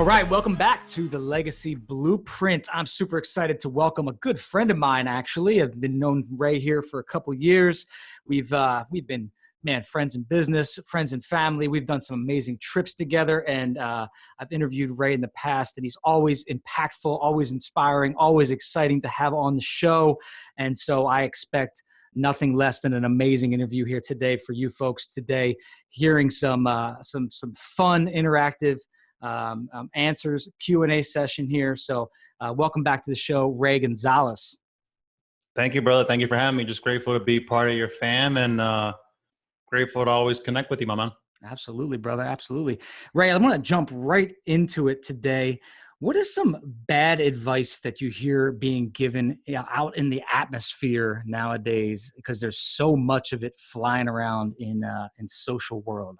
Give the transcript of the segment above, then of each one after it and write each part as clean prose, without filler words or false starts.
right, welcome back to the Legacy Blueprint. I'm super excited to welcome a good friend of mine, actually. I've been known Ray here for a couple years. We've been, friends in business, friends and family. We've done some amazing trips together, and I've interviewed Ray in the past, and he's always impactful, always inspiring, always exciting to have on the show. And so I expect nothing less than an amazing interview here today for you folks today, hearing some fun, interactive answers, Q&A session here. So welcome back to the show, Ray Gonzalez. Thank you, brother. Thank you for having me. Just grateful to be part of your fam, and grateful to always connect with you, my man. Absolutely, brother. Absolutely. Ray, I want to jump right into it today. What is some bad advice that you hear being given out in the atmosphere nowadays? Because there's so much of it flying around in social world.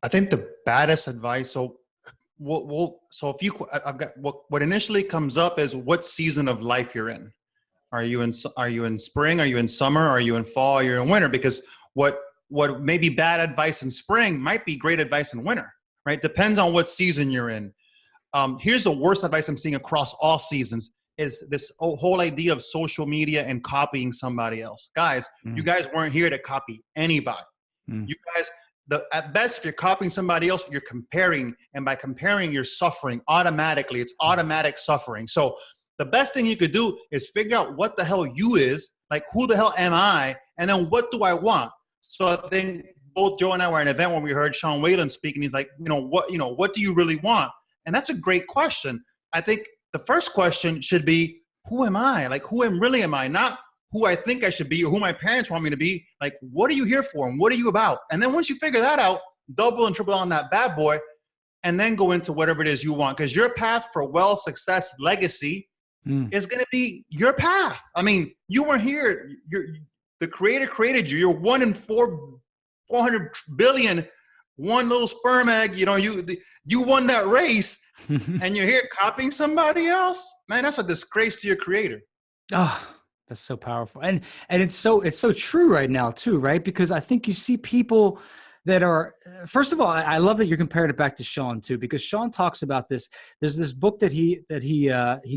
I think the baddest advice. So, if you, I've got what initially comes up is what season of life you're in. Are you in spring? Are you in summer? Are you in fall? Are you in winter? Because what may be bad advice in spring might be great advice in winter, right? Depends on what season you're in. Here's the worst advice I'm seeing across all seasons is this whole idea of social media and copying somebody else. Guys, you guys weren't here to copy anybody. You guys, at best, if you're copying somebody else, you're comparing. And by comparing, you're suffering automatically. It's automatic suffering. So the best thing you could do is figure out what the hell you is, like who the hell am I? And then what do I want? So I think both Joe and I were at an event when we heard Sean Whalen speak, and he's like, what do you really want? And that's a great question. I think the first question should be, who am I? Like, who really am I? Not who I think I should be or who my parents want me to be. Like, what are you here for? And what are you about? And then once you figure that out, double and triple on that bad boy, and then go into whatever it is you want. Because your path for wealth, success, legacy is going to be your path. I mean, you weren't here. The creator created you. You're 1 in 400 billion, one little sperm egg. You won that race, and you're here copying somebody else. Man, that's a disgrace to your creator. Oh, that's so powerful. And it's so true right now too, right? Because I think you see people that are, first of all, I love that you're comparing it back to Sean too, because Sean talks about this. There's this book that he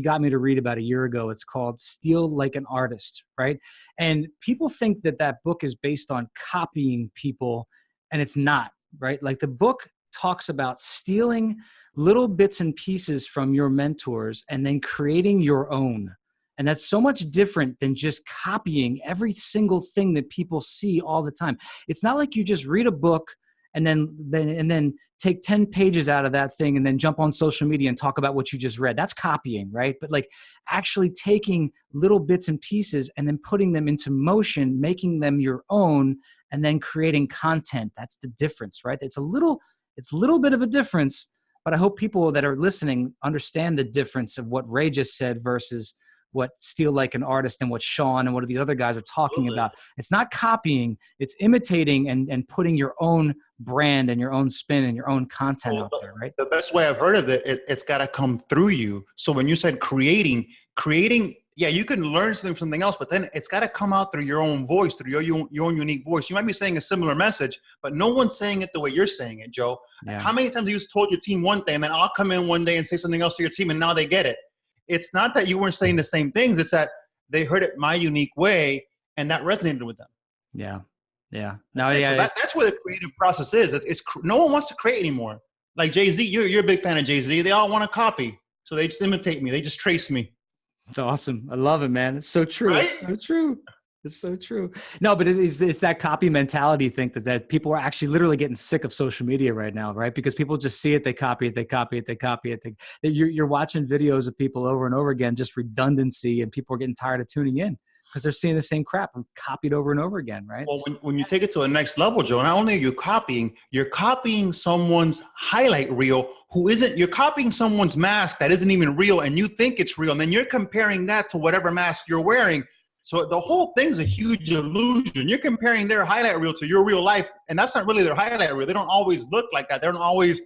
got me to read about a year ago. It's called Steal Like an Artist, right? And people think that book is based on copying people, and it's not, right? Like the book talks about stealing little bits and pieces from your mentors and then creating your own. And that's so much different than just copying every single thing that people see all the time. It's not like you just read a book and then take 10 pages out of that thing and then jump on social media and talk about what you just read. That's copying, right? But like actually taking little bits and pieces and then putting them into motion, making them your own, and then creating content. That's the difference, right? It's a little bit of a difference, but I hope people that are listening understand the difference of what Ray just said versus what Steal Like an Artist and what Sean and what these other guys are talking about. It's not copying, it's imitating and putting your own brand and your own spin and your own content out there, right? The best way I've heard of it's got to come through you. So when you said creating, yeah, you can learn something from something else, but then it's got to come out through your own voice, through your own unique voice. You might be saying a similar message, but no one's saying it the way you're saying it, Joe. Yeah. How many times have you told your team one thing, and then I'll come in one day and say something else to your team, and now they get it? It's not that you weren't saying the same things. It's that they heard it my unique way, and that resonated with them. Yeah. Yeah. So that's where the creative process is. It's no one wants to create anymore. Like Jay-Z, you're a big fan of Jay-Z. They all want to copy. So they just imitate me. They just trace me. It's awesome. I love it, man. It's so true. Right? It's so true. It's so true. No, but it's that copy mentality thing that people are actually literally getting sick of social media right now, right? Because people just see it, they copy it. You're watching videos of people over and over again, just redundancy, and people are getting tired of tuning in because they're seeing the same crap and copied over and over again, right? Well, when you take it to the next level, Joe, not only are you're copying someone's highlight reel you're copying someone's mask that isn't even real, and you think it's real, and then you're comparing that to whatever mask you're wearing. So the whole thing's a huge illusion. You're comparing their highlight reel to your real life, and that's not really their highlight reel. They don't always look like that. They don't always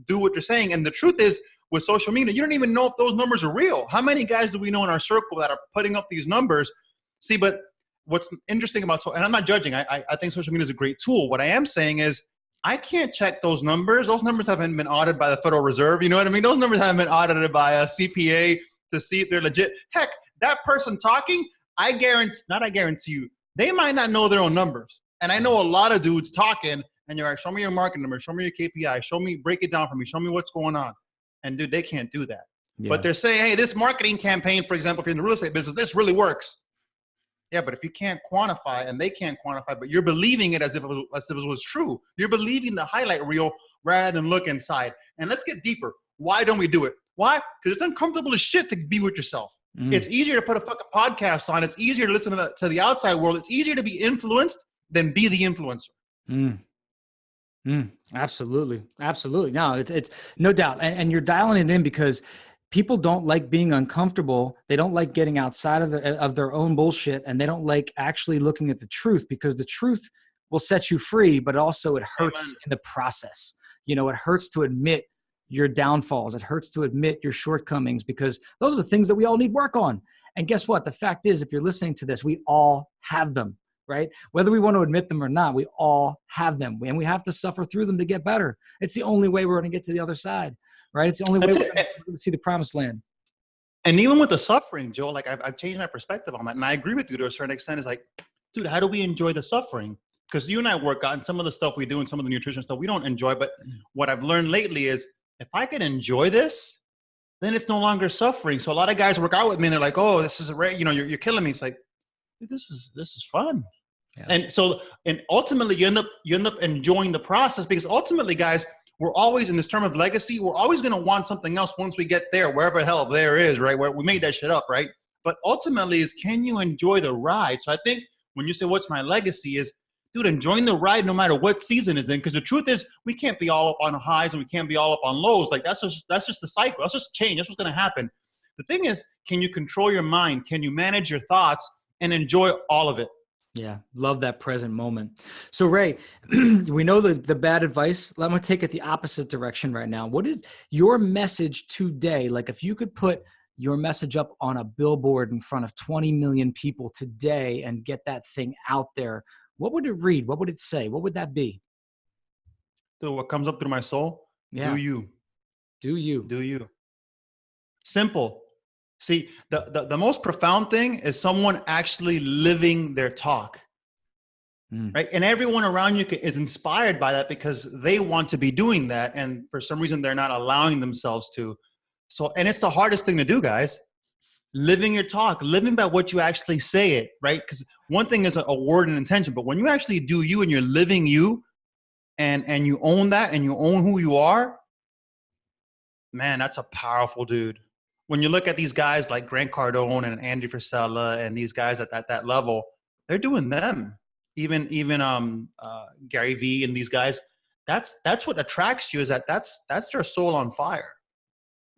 do what they're saying. And the truth is, with social media, you don't even know if those numbers are real. How many guys do we know in our circle that are putting up these numbers? See, but what's interesting about, and I'm not judging. I think social media is a great tool. What I am saying is I can't check those numbers. Those numbers haven't been audited by the Federal Reserve. You know what I mean? Those numbers haven't been audited by a CPA to see if they're legit. Heck, that person talking, I guarantee you, they might not know their own numbers. And I know a lot of dudes talking, and you're like, show me your market number, show me your KPI, break it down for me, show me what's going on. And dude, they can't do that. Yeah. But they're saying, hey, this marketing campaign, for example, if you're in the real estate business, this really works. Yeah, but if you can't quantify and they can't quantify, but you're believing it as if it was true. You're believing the highlight reel rather than look inside. And let's get deeper. Why don't we do it? Why? Because it's uncomfortable as shit to be with yourself. It's easier to put a fucking podcast on. It's easier to listen to the outside world. It's easier to be influenced than be the influencer. Absolutely. Absolutely. No, it's no doubt. And you're dialing it in because people don't like being uncomfortable. They don't like getting outside of their own bullshit. And they don't like actually looking at the truth, because the truth will set you free, but also it hurts in the process. You know, it hurts to admit your downfalls. It hurts to admit your shortcomings, because those are the things that we all need work on. And guess what? The fact is, if you're listening to this, we all have them, right? Whether we want to admit them or not, we all have them. And we have to suffer through them to get better. It's the only way we're going to get to the other side, right? It's the only way we're going to see the promised land. And even with the suffering, Joe, like I've changed my perspective on that. And I agree with you to a certain extent. It's like, dude, how do we enjoy the suffering? Because you and I work out, and some of the stuff we do and some of the nutrition stuff we don't enjoy. But what I've learned lately is, if I can enjoy this, then it's no longer suffering. So a lot of guys work out with me and they're like, oh, this is you're killing me. It's like, dude, this is fun. Yeah. And ultimately you end up enjoying the process, because ultimately, guys, we're always in this term of legacy. We're always going to want something else once we get there, wherever the hell there is, right? Where we made that shit up, right? But ultimately is, can you enjoy the ride? So I think when you say, what's my legacy, is, dude, enjoying the ride no matter what season is in. Because the truth is, we can't be all up on highs and we can't be all up on lows. Like that's just the cycle. That's just change. That's what's going to happen. The thing is, can you control your mind? Can you manage your thoughts and enjoy all of it? Yeah. Love that present moment. So Ray, we know the bad advice. I'm going to take it the opposite direction right now. What is your message today? Like, if you could put your message up on a billboard in front of 20 million people today and get that thing out there, what would it read? What would it say? What would that be? So what comes up through my soul? Yeah. Do you. Do you. Do you. Simple. See, the most profound thing is someone actually living their talk, right? And everyone around you is inspired by that because they want to be doing that. And for some reason, they're not allowing themselves to. So, and it's the hardest thing to do, guys. Living your talk, living by what you actually say it, right? Because one thing is a word and intention, but when you actually do you and you're living you and you own that and you own who you are, man, that's a powerful dude. When you look at these guys like Grant Cardone and Andy Frisella and these guys at that level, they're doing them. Even Gary Vee and these guys, that's what attracts you, is that's their soul on fire.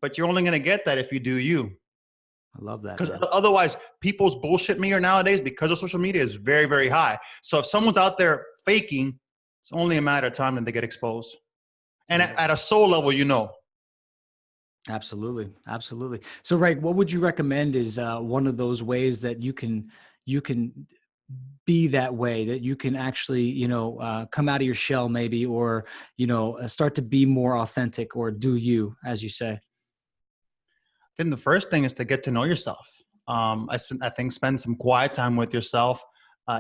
But you're only going to get that if you do you. I love that. Because otherwise, people's bullshit meter nowadays, because of social media, is very, very high. So if someone's out there faking, it's only a matter of time that they get exposed. And at a soul level, you know. Absolutely. Absolutely. So, Ray, what would you recommend is one of those ways that you can be that way, that you can actually, come out of your shell maybe, or, start to be more authentic, or do you, as you say? Then the first thing is to get to know yourself. I think spend some quiet time with yourself,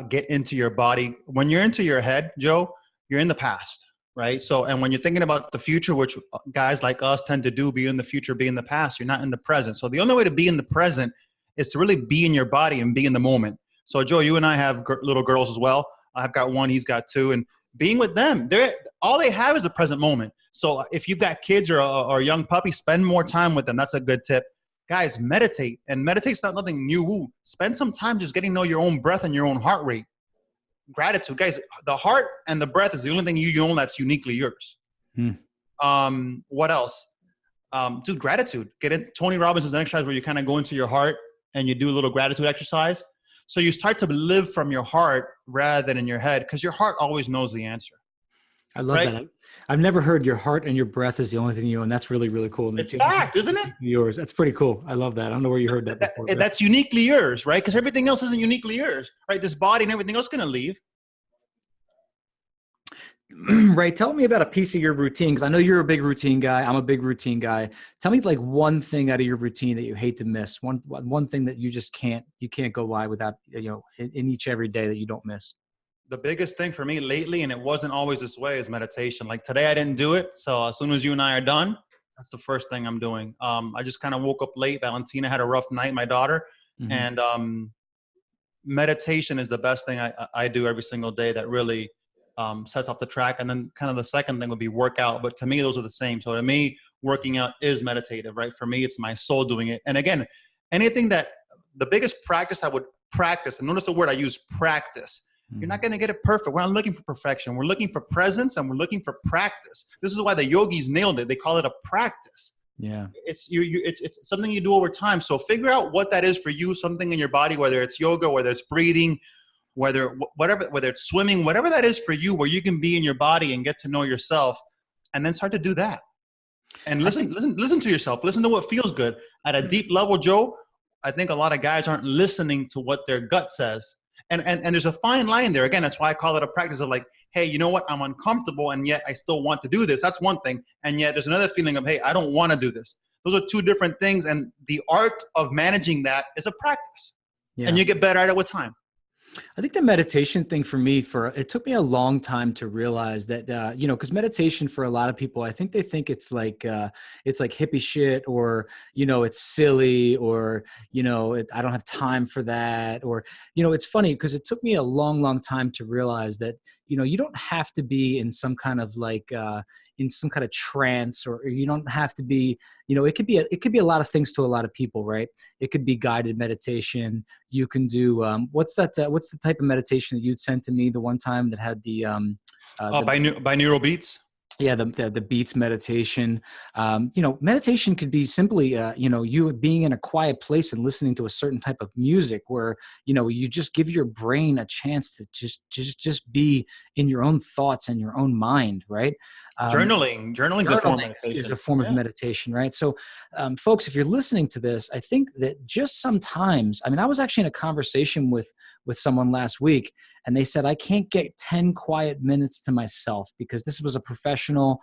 get into your body. When you're into your head, Joe, you're in the past. Right. So, and when you're thinking about the future, which guys like us tend to do, be in the future, be in the past, you're not in the present. So the only way to be in the present is to really be in your body and be in the moment. So Joe, you and I have little girls as well. I've got one, he's got two, and being with them, all they have is the present moment. So if you've got kids or a young puppy, spend more time with them. That's a good tip. Guys, meditate. And meditate's not nothing new. Ooh, spend some time just getting to know your own breath and your own heart rate. Gratitude, guys. The heart and the breath is the only thing you own that's uniquely yours. What else? Do gratitude. Get in. Tony Robbins is an exercise where you kind of go into your heart and you do a little gratitude exercise. So you start to live from your heart rather than in your head, because your heart always knows the answer. I love that. I've never heard your heart and your breath is the only thing you own. That's really, really cool. It's fact, isn't it? Yours. That's pretty cool. I love that. I don't know where you heard that before. That's uniquely yours, right? Because everything else isn't uniquely yours, right? This body and everything else is going to leave. Ray, tell me about a piece of your routine, because I know you're a big routine guy. I'm a big routine guy. Tell me like one thing out of your routine that you hate to miss. One thing that you just can't go by without, in each every day that you don't miss. The biggest thing for me lately, and it wasn't always this way, is meditation. Like today I didn't do it. So as soon as you and I are done, that's the first thing I'm doing. I just kind of woke up late. Valentina had a rough night, my daughter. Mm-hmm. And meditation is the best thing I do every single day that really sets off the track. And then kind of the second thing would be workout. But to me, those are the same. So to me, working out is meditative, right? For me, it's my soul doing it. And again, anything that the biggest practice I would practice, and notice the word I use, practice. You're not going to get it perfect. We're not looking for perfection. We're looking for presence, and we're looking for practice. This is why the yogis nailed it. They call it a practice. Yeah. It's something you do over time. So figure out what that is for you, something in your body, whether it's yoga, whether it's breathing, whether it's swimming, whatever that is for you, where you can be in your body and get to know yourself, and then start to do that. And listen to yourself. Listen to what feels good. At a deep level, Joe, I think a lot of guys aren't listening to what their gut says. And there's a fine line there. Again, that's why I call it a practice of like, hey, you know what? I'm uncomfortable, and yet I still want to do this. That's one thing. And yet there's another feeling of, hey, I don't want to do this. Those are two different things. And the art of managing that is a practice. Yeah. And you get better at it with time. I think the meditation thing for me, it took me a long time to realize that, because meditation for a lot of people, I think they think it's like hippie shit, or, it's silly, or, I don't have time for that. Or, it's funny because it took me a long, long time to realize that, you don't have to be in some kind of in some kind of trance, or you don't have to be, it could be a lot of things to a lot of people, right? It could be guided meditation. You can do, what's the type of meditation that you'd sent to me the one time that had the binaural beats? Yeah, the beats meditation. Meditation could be simply, you being in a quiet place and listening to a certain type of music where, you just give your brain a chance to just be in your own thoughts and your own mind, right? Journaling is a form of meditation. Is a form of meditation, right? So, folks, if you're listening to this, I think that just sometimes, I was actually in a conversation with someone last week, and they said, I can't get 10 quiet minutes to myself, because this was a professional.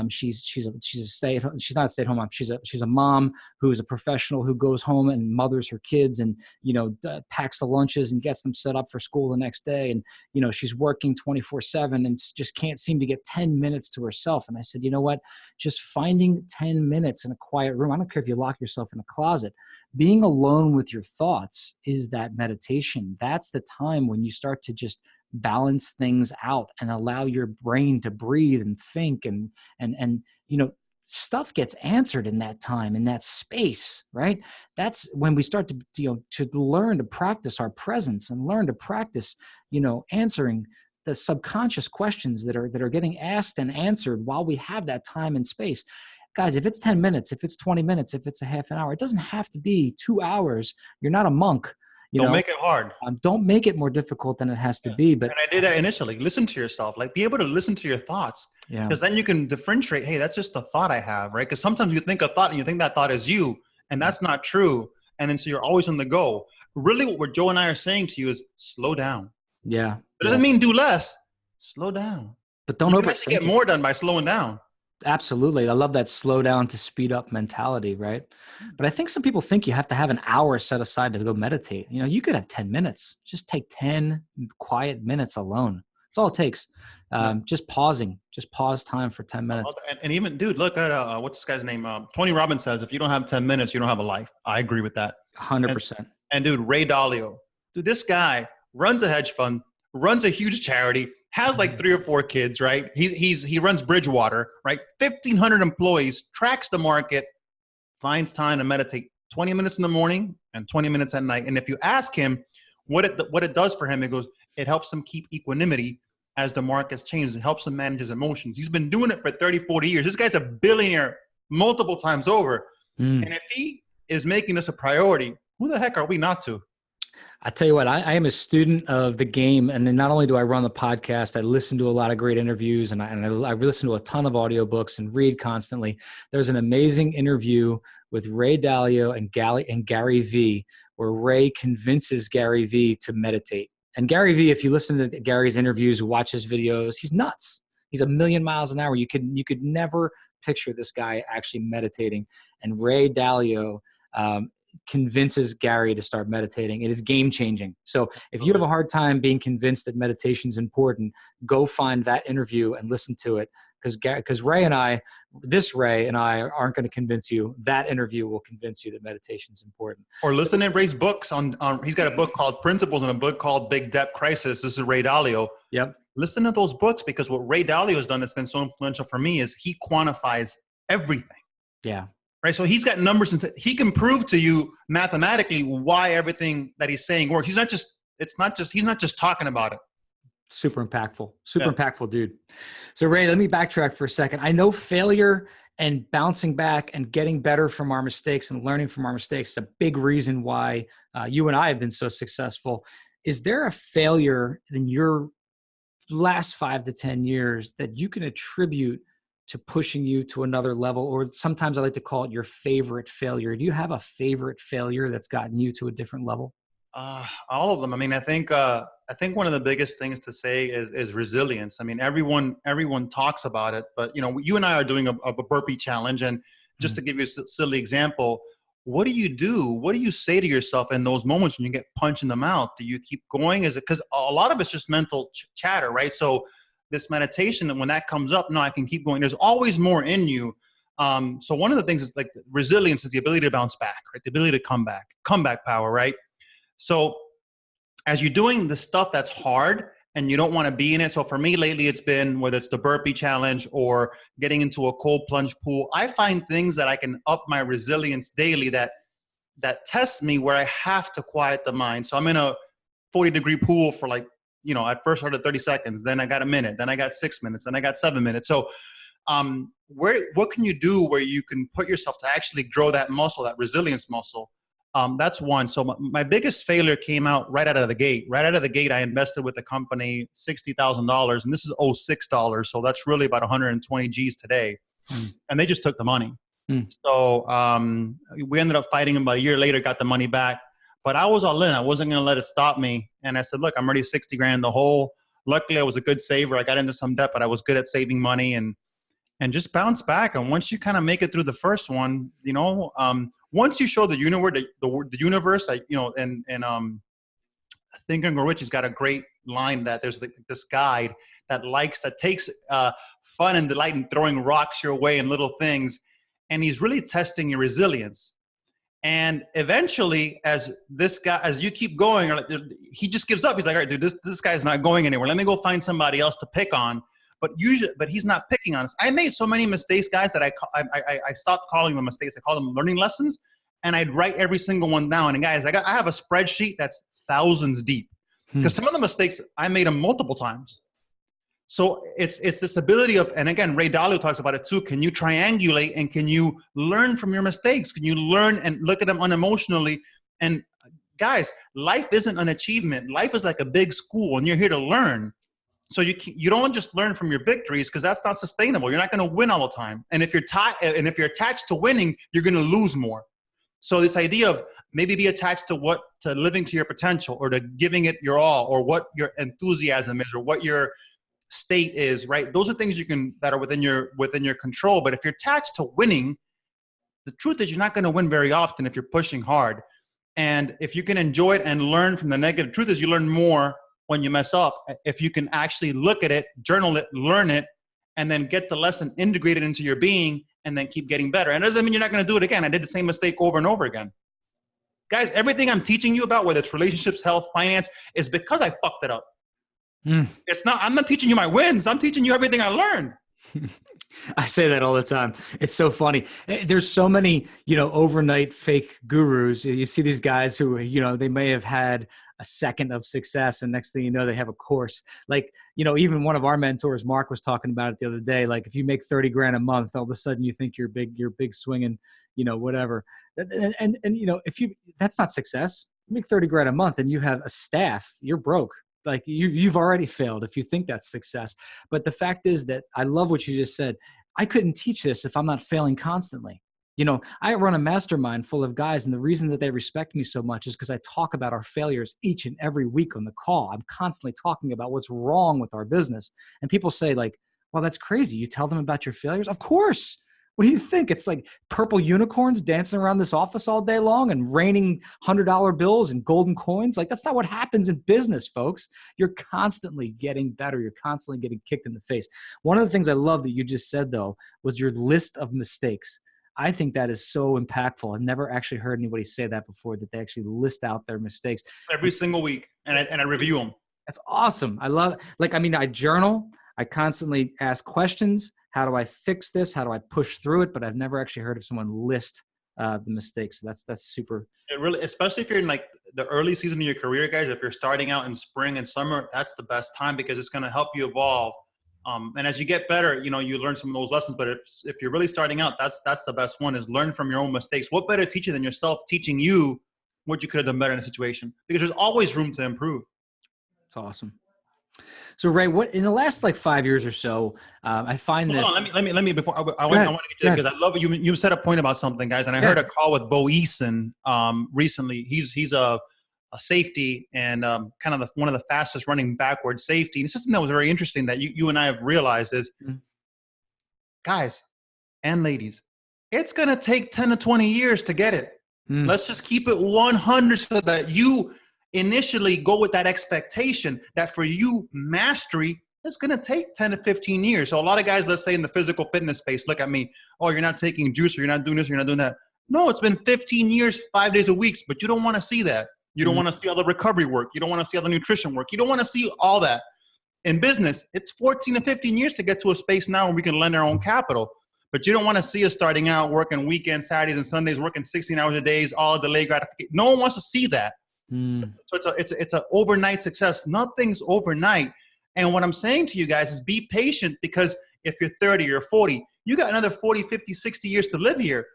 She's not a stay-at-home mom. She's a mom who is a professional who goes home and mothers her kids, and, packs the lunches and gets them set up for school the next day. And, she's working 24/7 and just can't seem to get 10 minutes to herself. And I said, you know what, just finding 10 minutes in a quiet room. I don't care if you lock yourself in a closet, being alone with your thoughts is that meditation. That's the time when you start to just balance things out and allow your brain to breathe and think, and stuff gets answered in that time, in that space, right? That's when we start to learn to practice our presence and learn to practice, answering the subconscious questions that are getting asked and answered while we have that time and space. Guys, if it's 10 minutes, if it's 20 minutes, if it's a half an hour, it doesn't have to be 2 hours. You're not a monk. Don't make it hard. Don't make it more difficult than it has to be. But and I did that initially. Listen to yourself. Like, be able to listen to your thoughts. Yeah. Because then you can differentiate, hey, that's just a thought I have, right? Because sometimes you think a thought and you think that thought is you, and that's not true. And then so you're always on the go. Really, what Joe and I are saying to you is slow down. Yeah. It doesn't mean do less. Slow down. But don't overthink. Get more done by slowing down. Absolutely. I love that slow down to speed up mentality, right? But I think some people think you have to have an hour set aside to go meditate. You could have 10 minutes. Just take 10 quiet minutes alone. That's all it takes. Just pausing. Just pause time for 10 minutes. And even, dude, look at, what's this guy's name? Tony Robbins says, if you don't have 10 minutes, you don't have a life. I agree with that. 100%. And dude, Ray Dalio. Dude, this guy runs a hedge fund, runs a huge charity, has like 3 or 4 kids, right? He runs Bridgewater, right? 1,500 employees, tracks the market, finds time to meditate 20 minutes in the morning and 20 minutes at night. And if you ask him what it does for him, it helps him keep equanimity as the markets change. It helps him manage his emotions. He's been doing it for 30, 40 years. This guy's a billionaire multiple times over. And if he is making this a priority, who the heck are we not to? I tell you what, I am a student of the game. And then not only do I run the podcast, I listen to a lot of great interviews, and I listen to a ton of audiobooks and read constantly. There's an amazing interview with Ray Dalio and Gary Vee, where Ray convinces Gary Vee to meditate. And Gary Vee, if you listen to Gary's interviews, watch his videos, he's nuts. He's a million miles an hour. You could never picture this guy actually meditating. And Ray Dalio convinces Gary to start meditating. It is game changing. So if you have a hard time being convinced that meditation is important, go find that interview and listen to it. Because Ray and I aren't going to convince you. That interview will convince you that meditation is important. Or listen to Ray's books he's got a book called Principles and a book called Big Debt Crisis. This is Ray Dalio. Yep. Listen to those books, because what Ray Dalio has done that's been so influential for me is he quantifies everything. Yeah. Right. So he's got numbers and he can prove to you mathematically why everything that he's saying works. He's not just talking about it. Super impactful dude. So Ray, let me backtrack for a second. I know failure and bouncing back and getting better from our mistakes and learning from our mistakes is a big reason why you and I have been so successful. Is there a failure in your last 5 to 10 years that you can attribute to pushing you to another level? Or sometimes I like to call it your favorite failure. Do you have a favorite failure that's gotten you to a different level? All of them. I mean, I think one of the biggest things to say is resilience. I mean, everyone talks about it, but you and I are doing a burpee challenge, and just to give you a silly example, what do you do? What do you say to yourself in those moments when you get punched in the mouth? Do you keep going? Is it because a lot of it's just mental chatter, right? So this meditation, and when that comes up, no, I can keep going. There's always more in you. So one of the things is like resilience is the ability to bounce back, right? The ability to comeback power, right? So as you're doing the stuff that's hard and you don't want to be in it. So for me lately, it's been whether it's the burpee challenge or getting into a cold plunge pool. I find things that I can up my resilience daily that test me where I have to quiet the mind. So I'm in a 40-degree pool for I first started 30 seconds, then I got a minute, then I got 6 minutes, then I got 7 minutes. So what can you do where you can put yourself to actually grow that muscle, that resilience muscle? That's one. So my biggest failure came out right out of the gate. Right out of the gate, I invested with the company $60,000, and this is $06. So that's really about 120 G's today. And they just took the money. So we ended up fighting about a year later, got the money back. But I was all in. I wasn't going to let it stop me. And I said, look, I'm already 60 grand in the hole. Luckily, I was a good saver. I got into some debt, but I was good at saving money and just bounce back. And once you kind of make it through the first one, once you show the universe, Think and Grow Rich has got a great line that there's this guide that takes fun and delight in throwing rocks your way and little things. And he's really testing your resilience. And eventually, as you keep going, he just gives up. He's like, all right, dude, this guy's not going anywhere. Let me go find somebody else to pick on. But he's not picking on us. I made so many mistakes, guys, that I stopped calling them mistakes. I call them learning lessons, and I'd write every single one down. And guys, I have a spreadsheet that's thousands deep, because some of the mistakes I made them multiple times. So it's this ability of, and again, Ray Dalio talks about it too. Can you triangulate and can you learn from your mistakes? Can you learn and look at them unemotionally? And guys, life isn't an achievement. Life is like a big school, and you're here to learn. So you don't just learn from your victories, because that's not sustainable. You're not going to win all the time. And if you're attached to winning, you're going to lose more. So this idea of maybe be attached to living to your potential, or to giving it your all, or what your enthusiasm is, or what your state is, right? Those are things that are within your control. But if you're attached to winning, the truth is you're not going to win very often if you're pushing hard. And if you can enjoy it and learn from the negative, truth is you learn more when you mess up. If you can actually look at it, journal it, learn it, and then get the lesson integrated into your being, and then keep getting better. And it doesn't mean you're not going to do it again. I did the same mistake over and over again. Guys, everything I'm teaching you about, whether it's relationships, health, finance, is because I fucked it up. I'm not teaching you my wins. I'm teaching you everything I learned. I say that all the time. It's so funny. There's so many, overnight fake gurus. You see these guys who, they may have had a second of success, and next thing you know, they have a course. Like, even one of our mentors, Mark, was talking about it the other day. Like, if you make 30 grand a month, all of a sudden you think you're big swinging, whatever. And that's not success. You make 30 grand a month and you have a staff, you're broke. Like you've already failed if you think that's success. But the fact is that I love what you just said. I couldn't teach this if I'm not failing constantly. I run a mastermind full of guys, and the reason that they respect me so much is because I talk about our failures each and every week on the call. I'm constantly talking about what's wrong with our business. And people say, like, Well, that's crazy. You tell them about your failures? Of course. What do you think? It's like purple unicorns dancing around this office all day long and raining $100 bills and golden coins. Like, that's not what happens in business, folks. You're constantly getting better. You're constantly getting kicked in the face. One of the things I love that you just said, though, was your list of mistakes. I think that is so impactful. I've never actually heard anybody say that before, that they actually list out their mistakes. Every single week, and I review them. That's awesome. I love it. Like, I mean, I journal. I constantly ask questions. How do I fix this? How do I push through it? But I've never actually heard of someone list the mistakes. So that's super. It really, especially if you're in like the early season of your career, guys, if you're starting out in spring and summer, that's the best time because it's going to help you evolve. And as you get better, you know, you learn some of those lessons. But if you're really starting out, that's the best one, is learn from your own mistakes. What better teacher than yourself teaching you what you could have done better in a situation? Because there's always room to improve. It's awesome. So Ray, what in the last like 5 years or so, I find this. Hold on, let me before I want to get to it because I love it. You said a point about something, guys, and I heard a call with Bo Eason recently. He's a safety and kind of one of the fastest running backward safety. And it's something that was very interesting that you and I have realized is, guys and ladies, it's gonna take 10 to 20 years to get it. Let's just keep it 100 so that you initially go with that expectation that for you, mastery is going to take 10 to 15 years. So a lot of guys, let's say in the physical fitness space, look at me. Oh, you're not taking juice, or you're not doing this, or you're not doing that. No, it's been 15 years, 5 days a week, but you don't want to see that. You don't want to see all the recovery work. You don't want to see all the nutrition work. You don't want to see all that. In business, it's 14 to 15 years to get to a space now where we can lend our own capital. But you don't want to see us starting out working weekends, Saturdays, and Sundays, working 16 hours a day, all delayed gratification. No one wants to see that. So it's an overnight success. Nothing's overnight. And what I'm saying to you guys is be patient, because if you're 30 or 40, you got another 40, 50, 60 years to live here.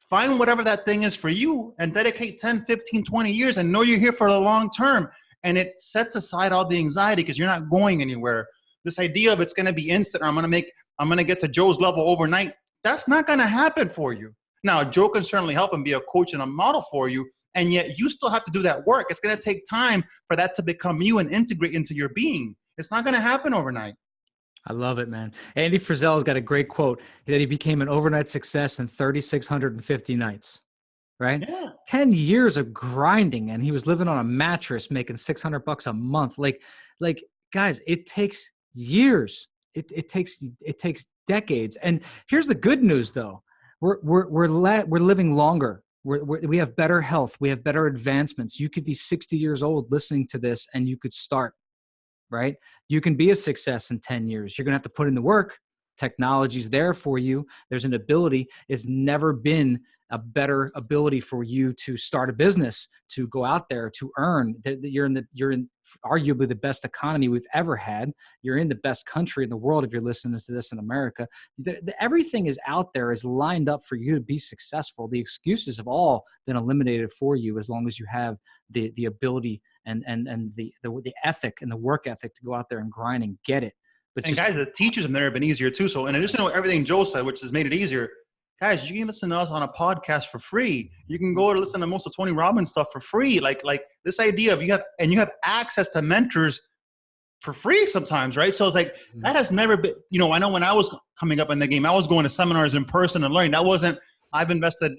Find whatever that thing is for you and dedicate 10, 15, 20 years and know you're here for the long term. And it sets aside all the anxiety because you're not going anywhere. This idea of it's going to be instant, or I'm going to get to Joe's level overnight. That's not going to happen for you. Now, Joe can certainly help and be a coach and a model for you. And yet you still have to do that work. It's going to take time for that to become you and integrate into your being. It's not going to happen overnight. I love it, man. Andy Frizzell's got a great quote that he became an overnight success in 3,650 nights, right? Yeah. 10 years of grinding, and he was living on a mattress making $600 a month. Like guys, it takes years. It takes decades. And here's the good news, though. We're living longer. We have better health. We have better advancements. You could be 60 years old listening to this and you could start, right? You can be a success in 10 years. You're going to have to put in the work. Technology's there for you. There's an ability. It's never been a better ability for you to start a business, to go out there, to earn. You're in arguably the best economy we've ever had. You're in the best country in the world if you're listening to this in America. Everything is out there, is lined up for you to be successful. The excuses have all been eliminated for you as long as you have the ability and the ethic and the work ethic to go out there and grind and get it. And guys, the teachers have never been easier too. So in addition to everything Joe said, which has made it easier, guys, you can listen to us on a podcast for free. You can go to listen to most of Tony Robbins stuff for free. Like this idea of you have access to mentors for free sometimes, right? So it's like, that has never been, I know when I was coming up in the game, I was going to seminars in person and learning. I've invested,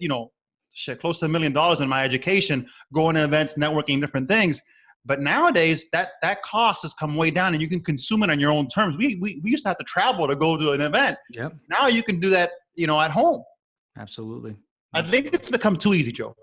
close to $1 million in my education, going to events, networking, different things. But nowadays, that cost has come way down, and you can consume it on your own terms. We used to have to travel to go to an event. Yep. Now you can do that, at home. Absolutely. I think it's become too easy, Joe.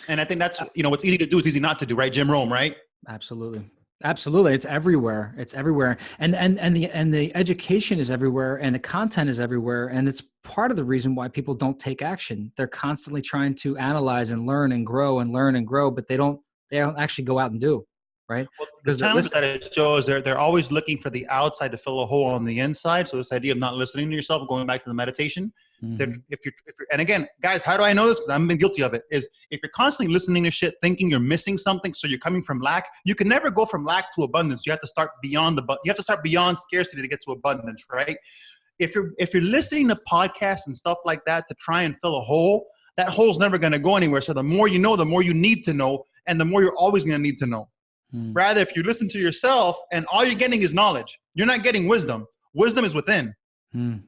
And I think that's, what's easy to do is easy not to do, right? Jim Rome, right? Absolutely. It's everywhere. It's everywhere. And the education is everywhere, and the content is everywhere. And it's part of the reason why people don't take action. They're constantly trying to analyze and learn and grow and learn and grow, but they don't actually go out and do, right? Well, the challenge that it shows, they're always looking for the outside to fill a hole on the inside. So this idea of not listening to yourself, going back to the meditation, if you're, and again, guys, how do I know this? Because I've been guilty of it. Is if you're constantly listening to shit, thinking you're missing something, so you're coming from lack, you can never go from lack to abundance. You have to start beyond beyond scarcity to get to abundance, right? If you're listening to podcasts and stuff like that to try and fill a hole, that hole's never going to go anywhere. So the more you know, the more you need to know, and the more you're always going to need to know. Rather, if you listen to yourself and all you're getting is knowledge, you're not getting wisdom. Wisdom is within. Mm.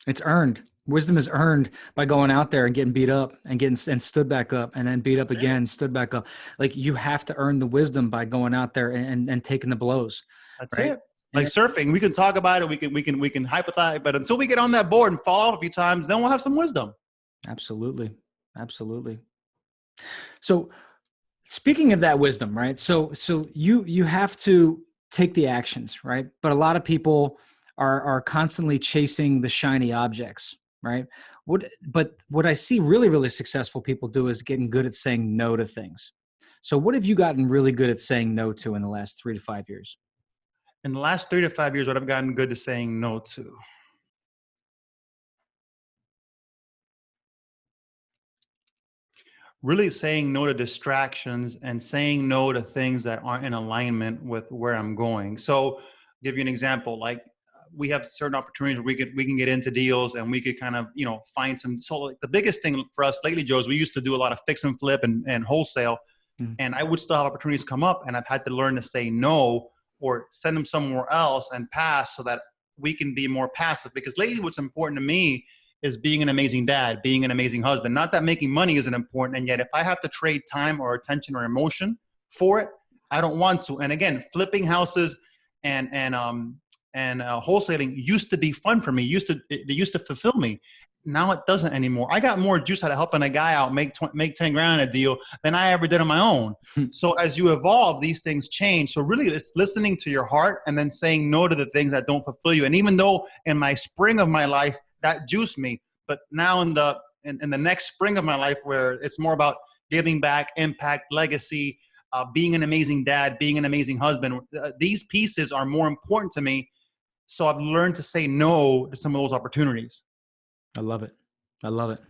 It's earned. Wisdom is earned by going out there and getting beat up and getting and stood back up and then beat up That's it. again, stood back up. Like you have to earn the wisdom by going out there and taking the blows, That's right? it. Like And surfing, we can talk about it. We can hypothesize, but until we get on that board and fall off a few times, then we'll have some wisdom. absolutely, absolutely. So speaking of that wisdom, right? So you have to take the actions, right? But a lot of people are constantly chasing the shiny objects, right? What I see really successful people do is getting good at saying no to things. So what have you gotten really good at saying no to in the last 3 to 5 years? In the last 3 to 5 years, what I've gotten good to saying no to. Really saying no to distractions and saying no to things that aren't in alignment with where I'm going. So, give you an example. Like we have certain opportunities where we can get into deals and we could kind of find some. So like the biggest thing for us lately, Joe, is we used to do a lot of fix and flip and wholesale, Mm. and I would still have opportunities come up, and I've had to learn to say no or send them somewhere else and pass so that we can be more passive. Because lately, what's important to me is being an amazing dad, being an amazing husband. Not that making money isn't important, and yet if I have to trade time or attention or emotion for it, I don't want to. And again, flipping houses and wholesaling used to be fun for me. It used to fulfill me. Now it doesn't anymore. I got more juice out of helping a guy out make 10 grand a deal than I ever did on my own. So as you evolve, these things change. So really it's listening to your heart and then saying no to the things that don't fulfill you. And even though in my spring of my life, that juiced me, but now in the next spring of my life where it's more about giving back, impact, legacy, being an amazing dad, being an amazing husband, these pieces are more important to me. So I've learned to say no to some of those opportunities. I love it. I love it.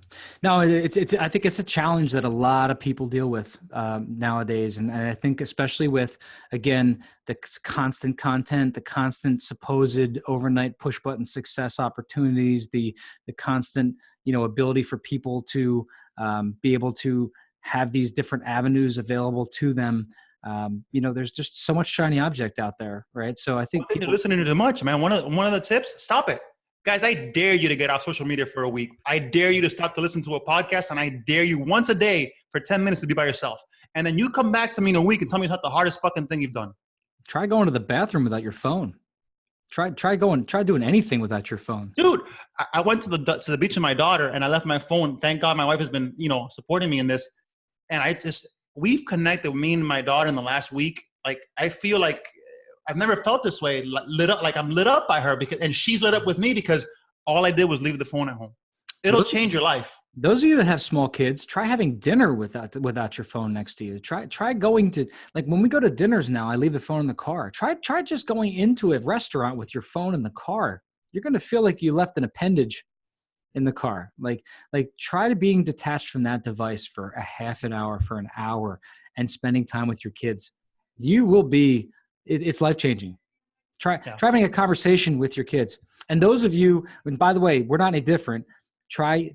No, it's. I think it's a challenge that a lot of people deal with nowadays, and I think especially with again the constant content, the constant supposed overnight push button success opportunities, the constant ability for people to be able to have these different avenues available to them. There's just so much shiny object out there, right? So I think I think they're people. listening to too much, man. One of the tips: stop it. Guys, I dare you to get off social media for a week. I dare you to stop to listen to a podcast, and I dare you once a day for 10 minutes to be by yourself. And then you come back to me in a week and tell me it's not the hardest fucking thing you've done. Try going to the bathroom without your phone. Try doing anything without your phone. Dude, I went to the beach with my daughter and I left my phone. Thank God my wife has been, supporting me in this. And we've connected, me and my daughter, in the last week. Like, I feel like I've never felt this way, lit up, like I'm lit up by her and she's lit up with me because all I did was leave the phone at home. It'll change your life. Those of you that have small kids, try having dinner without your phone next to you. Try going to, like, when we go to dinners now, I leave the phone in the car. Try just going into a restaurant with your phone in the car. You're going to feel like you left an appendage in the car. Like try to being detached from that device for a half an hour, for an hour, and spending time with your kids. You will be, it's life-changing. Try having a conversation with your kids. And those of you, and by the way, we're not any different. Try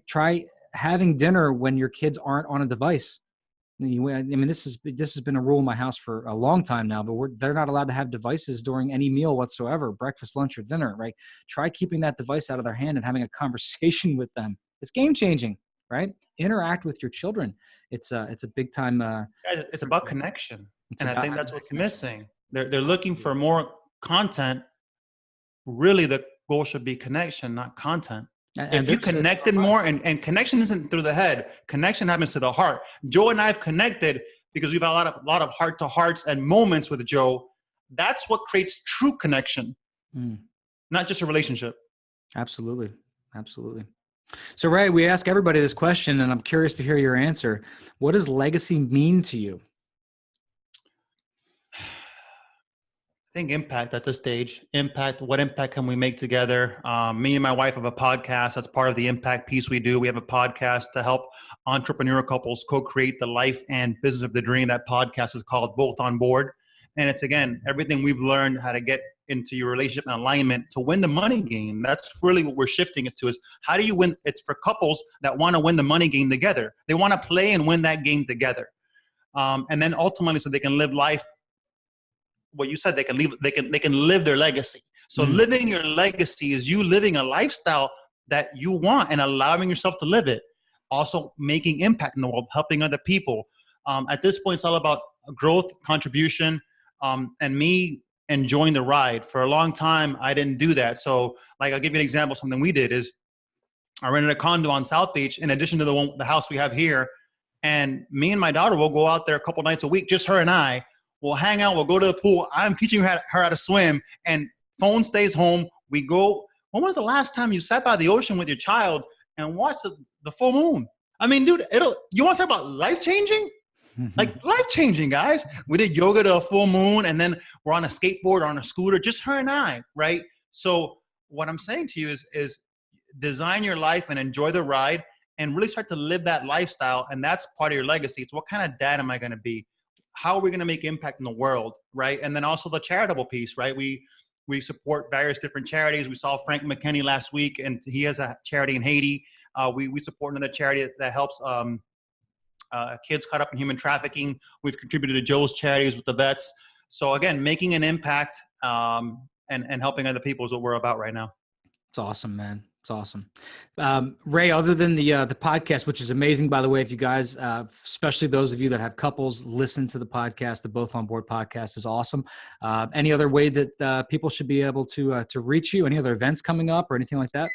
having dinner when your kids aren't on a device. I mean, this has been a rule in my house for a long time now, but they're not allowed to have devices during any meal whatsoever, breakfast, lunch, or dinner, right? Try keeping that device out of their hand and having a conversation with them. It's game-changing, right? Interact with your children. It's a big time. Guys, it's about connection. And I think that's what's missing. They're looking for more content. Really, the goal should be connection, not content. And if you connected more, and connection isn't through the head, connection happens to the heart. Joe and I have connected because we've had a lot of heart to hearts and moments with Joe. That's what creates true connection, not just a relationship. Absolutely. So Ray, we ask everybody this question, and I'm curious to hear your answer. What does legacy mean to you? I think impact at this stage. What impact can we make together? Me and my wife have a podcast. That's part of the impact piece we do. We have a podcast to help entrepreneurial couples co-create the life and business of the dream. That podcast is called Both on Board. And it's, again, everything we've learned how to get into your relationship and alignment to win the money game. That's really what we're shifting it to, is how do you win? It's for couples that want to win the money game together. They want to play and win that game together. And then ultimately, so they can live life. What you said, they can live their legacy. So living your legacy is you living a lifestyle that you want and allowing yourself to live it. Also making impact in the world, helping other people. At this point, it's all about growth, contribution, and me enjoying the ride. For a long time, I didn't do that. So like, I'll give you an example. Something we did is I rented a condo on South Beach in addition to the house we have here. And me and my daughter will go out there a couple nights a week, just her and I. We'll hang out. We'll go to the pool. I'm teaching her how to swim, and phone stays home. We go. When was the last time you sat by the ocean with your child and watched the full moon? I mean, dude, you want to talk about life-changing? Like life-changing, guys. We did yoga to a full moon, and then we're on a skateboard or on a scooter, just her and I, right? So what I'm saying to you is design your life and enjoy the ride and really start to live that lifestyle. And that's part of your legacy. It's what kind of dad am I going to be? How are we going to make impact in the world, right? And then also the charitable piece, right? We support various different charities. We saw Frank McKinney last week, and he has a charity in Haiti. We support another charity that helps kids caught up in human trafficking. We've contributed to Joe's charities with the vets. So again, making an impact and helping other people is what we're about right now. It's awesome, man. It's awesome. Ray, other than the podcast, which is amazing, by the way, if you guys, especially those of you that have couples, listen to the podcast, the Both on Board podcast is awesome. Any other way that people should be able to reach you? Any other events coming up or anything like that?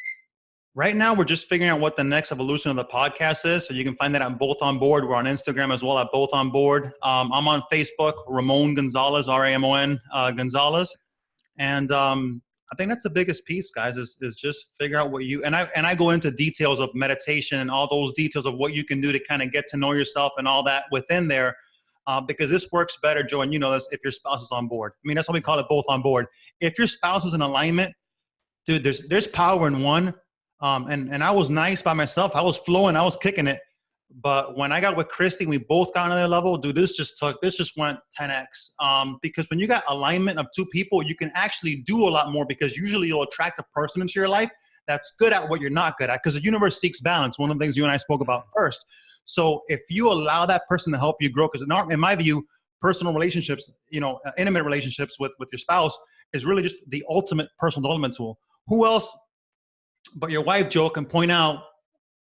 Right now, we're just figuring out what the next evolution of the podcast is. So you can find that on Both on Board. We're on Instagram as well at Both on Board. I'm on Facebook, Ramon Gonzalez, Ramon Gonzalez. And I think that's the biggest piece, guys, is just figure out what you, and I go into details of meditation and all those details of what you can do to kind of get to know yourself and all that within there, because this works better, Joe, and you know this, if your spouse is on board. I mean, that's why we call it Both on Board. If your spouse is in alignment, dude, there's power in one. And I was nice by myself. I was flowing. I was kicking it. But when I got with Christy, we both got on their level. Dude, this just went 10x. Because when you got alignment of two people, you can actually do a lot more, because usually you'll attract a person into your life that's good at what you're not good at, because the universe seeks balance. One of the things you and I spoke about first. So if you allow that person to help you grow, because in my view, personal relationships, intimate relationships with your spouse is really just the ultimate personal development tool. Who else but your wife, Joe, can point out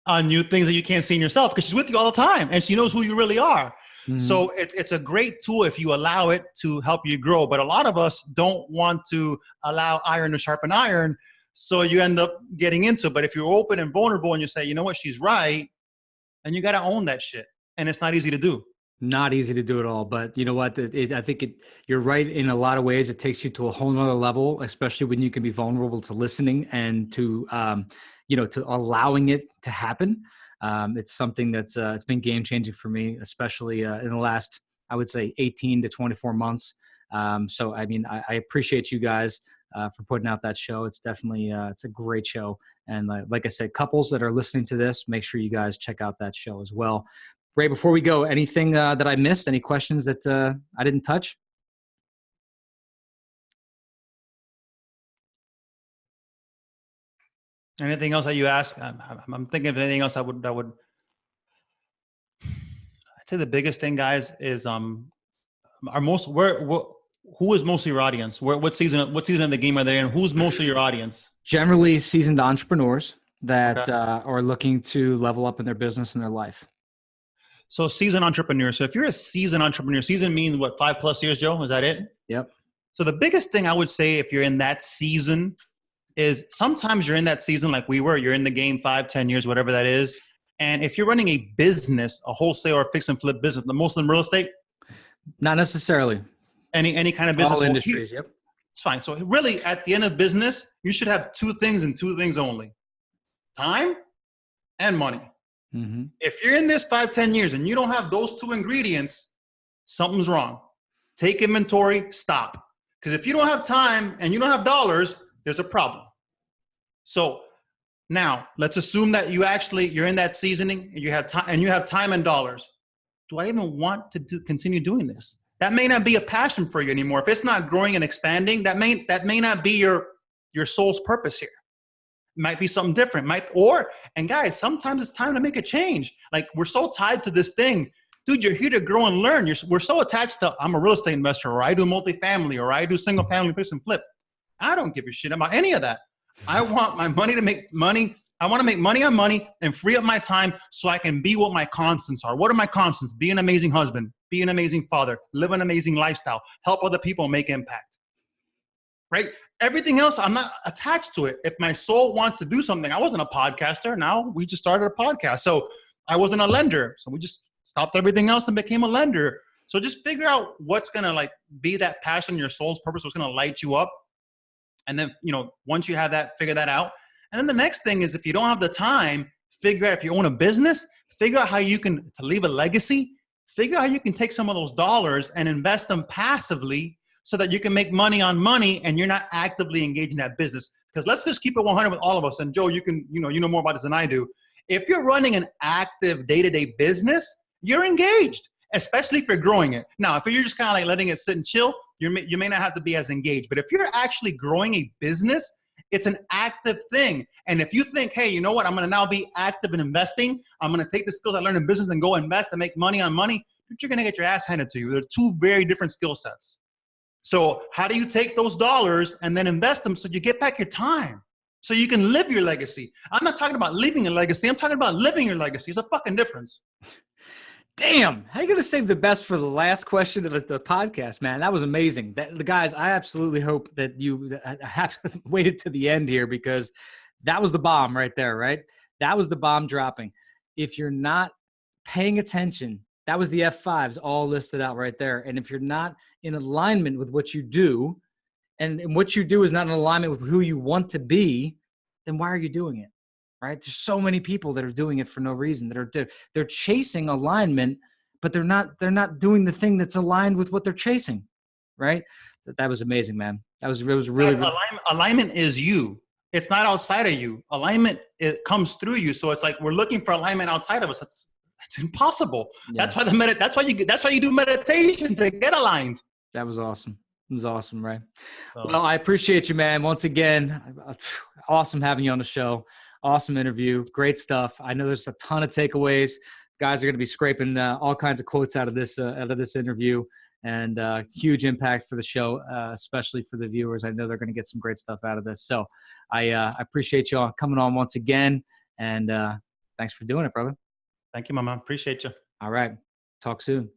on you things that you can't see in yourself, because she's with you all the time and she knows who you really are. Mm-hmm. So it's a great tool if you allow it to help you grow. But a lot of us don't want to allow iron to sharpen iron. So you end up getting into it. But if you're open and vulnerable and you say, you know what, she's right, and you got to own that shit. And it's not easy to do. Not easy to do at all. But you know what? I think you're right in a lot of ways. It takes you to a whole nother level, especially when you can be vulnerable to listening and to, to allowing it to happen. It's something that's it's been game changing for me, especially in the last, I would say, 18 to 24 months. So, I mean, I appreciate you guys for putting out that show. It's definitely, it's a great show. And like I said, couples that are listening to this, make sure you guys check out that show as well. Ray, before we go, anything that I missed? Any questions that I didn't touch? Anything else that you ask? I'm thinking of anything else that would. I'd say the biggest thing, guys, is who is mostly your audience? What season of the game are they in? Who's mostly your audience? Generally, seasoned entrepreneurs that are looking to level up in their business and their life. So seasoned entrepreneur. So if you're a seasoned entrepreneur, season means what, 5+ years, Joe? Is that it? Yep. So the biggest thing I would say if you're in that season is sometimes you're in that season like we were. You're in the game 5-10 years, whatever that is. And if you're running a business, a wholesale or fix and flip business, the most in real estate? Not necessarily. Any kind of business? All industries, yep. It's fine. So really at the end of business, you should have two things and two things only: time and money. Mm-hmm. If you're in this 5-10 years and you don't have those two ingredients, something's wrong. Take inventory, stop. Because if you don't have time and you don't have dollars, there's a problem. So now let's assume that you're in that seasoning and you have time and dollars. Do I even want to continue doing this? That may not be a passion for you anymore. If it's not growing and expanding, that may not be your soul's purpose here. Might be something different. And guys, sometimes it's time to make a change. Like, we're so tied to this thing. Dude, you're here to grow and learn. We're so attached to, I'm a real estate investor, or I do multifamily, or I do single family fix and flip. I don't give a shit about any of that. I want my money to make money. I want to make money on money and free up my time so I can be what my constants are. What are my constants? Be an amazing husband, be an amazing father, live an amazing lifestyle, help other people, make impact. Right? Everything else, I'm not attached to it. If my soul wants to do something, I wasn't a podcaster. Now we just started a podcast. So I wasn't a lender. So we just stopped everything else and became a lender. So just figure out what's going to like be that passion, your soul's purpose, what's going to light you up. And then, you know, once you have that, figure that out. And then the next thing is, if you don't have the time, figure out, if you own a business, figure out how you can, to leave a legacy, figure out how you can take some of those dollars and invest them passively so that you can make money on money and you're not actively engaged in that business. Because let's just keep it 100 with all of us. And Joe, you know more about this than I do. If you're running an active day-to-day business, you're engaged, especially if you're growing it. Now, if you're just kind of like letting it sit and chill, you may not have to be as engaged. But if you're actually growing a business, it's an active thing. And if you think, hey, you know what, I'm going to now be active in investing, I'm going to take the skills I learned in business and go invest and make money on money, you're going to get your ass handed to you. They're two very different skill sets. So how do you take those dollars and then invest them so you get back your time so you can live your legacy? I'm not talking about leaving a legacy. I'm talking about living your legacy. There's a fucking difference. Damn, how are you going to save the best for the last question of the podcast, man? That was amazing. The guys, I absolutely hope that you have waited to the end here, because that was the bomb right there, right? That was the bomb dropping. If you're not paying attention, that was the F5s all listed out right there. And if you're not in alignment with what you do, and what you do is not in alignment with who you want to be, then why are you doing it? Right? There's so many people that are doing it for no reason, they're chasing alignment, but they're not doing the thing that's aligned with what they're chasing. Right? That was amazing, man. It was really alignment is you. It's not outside of you. Alignment, it comes through you. So it's like we're looking for alignment outside of us. That's impossible. Yeah. That's why you do meditation, to get aligned. That was awesome. It was awesome, right? Well, I appreciate you, man. Once again, awesome having you on the show. Awesome interview. Great stuff. I know there's a ton of takeaways. Guys are going to be scraping all kinds of quotes out of this interview, and huge impact for the show, especially for the viewers. I know they're going to get some great stuff out of this. So I appreciate you all coming on once again, and thanks for doing it, brother. Thank you, Mama. Appreciate you. All right. Talk soon.